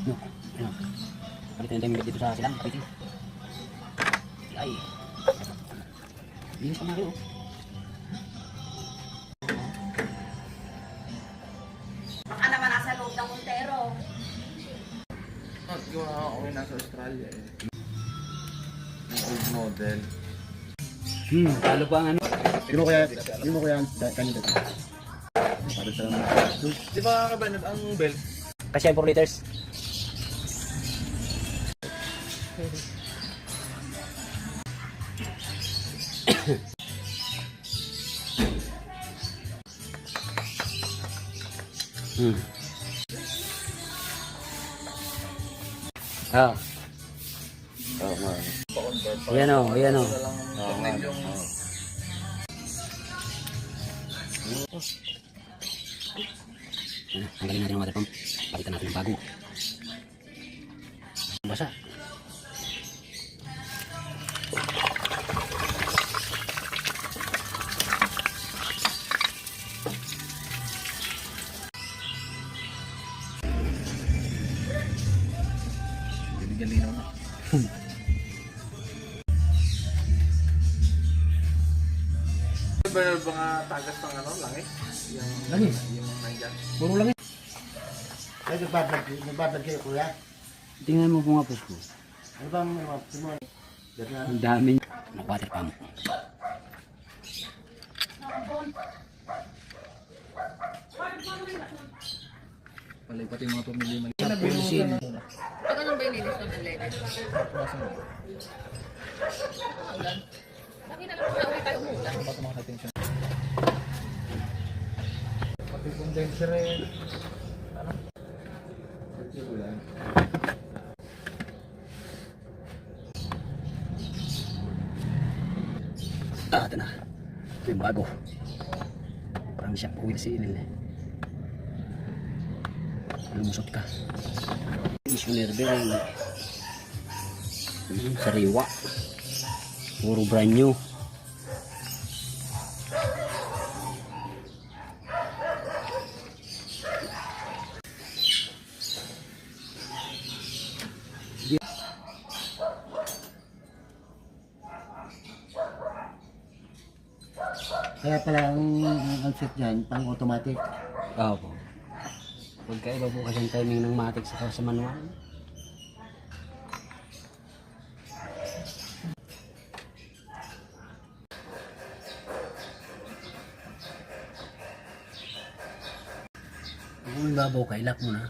No. Ayun. Palitan yung dami dito sa silang. Palitin. Ay. Linis pa na rin oh. Baka naman nasa loob ng Montero. Yung ako nasa Australia eh. Yung old model. Talo pa ang ano. Yun mo kaya kanina. Para sa Di ba kabanat ang belt? Kasi 4 liters. Ah. Oo nga. Ayan o, ayan o. Tanggalin natin ang water pump. Palitan natin ng bago. Basa. Galino na. Ba mga tagas ng ano, langit? Langit? Yung mga nandyan. Puro lang eh. Ay, nagbablog kayo kuya? Tingnan mo mga pusko. Ano bang Ang dami. Water pump. Palay pati mga pamilya man. Pag anong ba yung linis ng Lenin? Laki na lang kung nauwi tayo umulan. Pati condenser eh. Ah, ito na. Ito yung bago. Parang siya puwil si Ilil. Lumusot ka. Missioner bearing. Sariwa. Puro brand new. Kaya pala ang set dyan, pang automatic. Oo po. Pagkaiba po kasi ang timing ng matic sa manual. Kung babaw ka, ilak mo na.